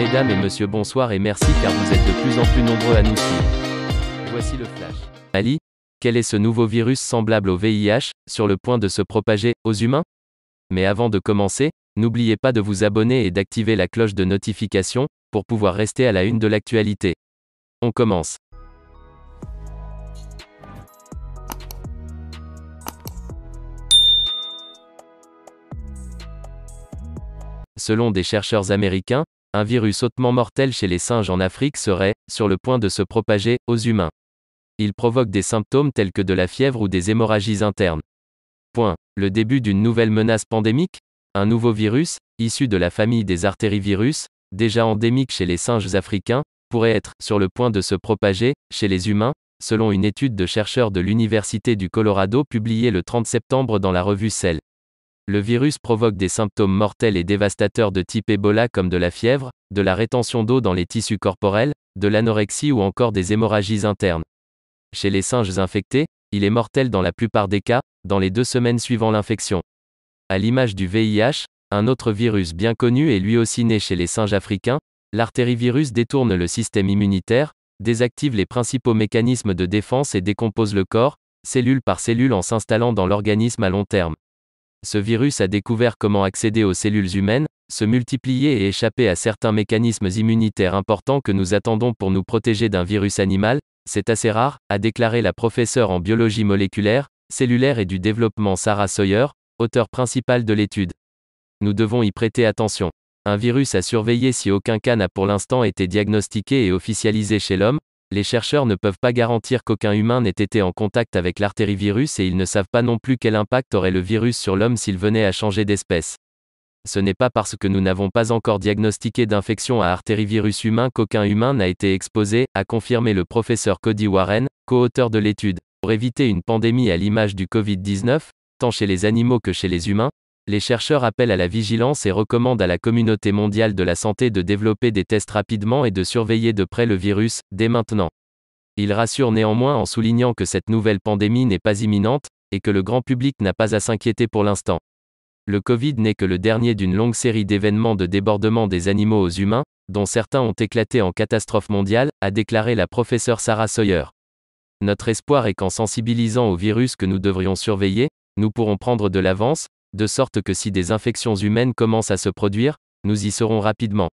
Mesdames et messieurs, bonsoir et merci car vous êtes de plus en plus nombreux à nous suivre. Voici le flash. Ali, quel est ce nouveau virus semblable au VIH, sur le point de se propager aux humains? Mais avant de commencer, n'oubliez pas de vous abonner et d'activer la cloche de notification, pour pouvoir rester à la une de l'actualité. On commence. Selon des chercheurs américains, un virus hautement mortel chez les singes en Afrique serait, sur le point de se propager, aux humains. Il provoque des symptômes tels que de la fièvre ou des hémorragies internes. Le début d'une nouvelle menace pandémique? Un nouveau virus, issu de la famille des artérivirus, déjà endémique chez les singes africains, pourrait être, sur le point de se propager, chez les humains, selon une étude de chercheurs de l'Université du Colorado publiée le 30 septembre dans la revue Cell. Le virus provoque des symptômes mortels et dévastateurs de type Ebola comme de la fièvre, de la rétention d'eau dans les tissus corporels, de l'anorexie ou encore des hémorragies internes. Chez les singes infectés, il est mortel dans la plupart des cas, dans les 2 semaines suivant l'infection. À l'image du VIH, un autre virus bien connu est lui aussi né chez les singes africains, l'artérivirus détourne le système immunitaire, désactive les principaux mécanismes de défense et décompose le corps, cellule par cellule en s'installant dans l'organisme à long terme. Ce virus a découvert comment accéder aux cellules humaines, se multiplier et échapper à certains mécanismes immunitaires importants que nous attendons pour nous protéger d'un virus animal. C'est assez rare, a déclaré la professeure en biologie moléculaire, cellulaire et du développement Sarah Sawyer, auteure principale de l'étude. Nous devons y prêter attention. Un virus à surveiller si aucun cas n'a pour l'instant été diagnostiqué et officialisé chez l'homme. Les chercheurs ne peuvent pas garantir qu'aucun humain n'ait été en contact avec l'artérivirus et ils ne savent pas non plus quel impact aurait le virus sur l'homme s'il venait à changer d'espèce. Ce n'est pas parce que nous n'avons pas encore diagnostiqué d'infection à artérivirus humain qu'aucun humain n'a été exposé, a confirmé le professeur Cody Warren, co-auteur de l'étude. Pour éviter une pandémie à l'image du Covid-19, tant chez les animaux que chez les humains, les chercheurs appellent à la vigilance et recommandent à la communauté mondiale de la santé de développer des tests rapidement et de surveiller de près le virus, dès maintenant. Ils rassurent néanmoins en soulignant que cette nouvelle pandémie n'est pas imminente, et que le grand public n'a pas à s'inquiéter pour l'instant. Le Covid n'est que le dernier d'une longue série d'événements de débordement des animaux aux humains, dont certains ont éclaté en catastrophe mondiale, a déclaré la professeure Sarah Sawyer. Notre espoir est qu'en sensibilisant au virus que nous devrions surveiller, nous pourrons prendre de l'avance, de sorte que si des infections humaines commencent à se produire, nous y serons rapidement.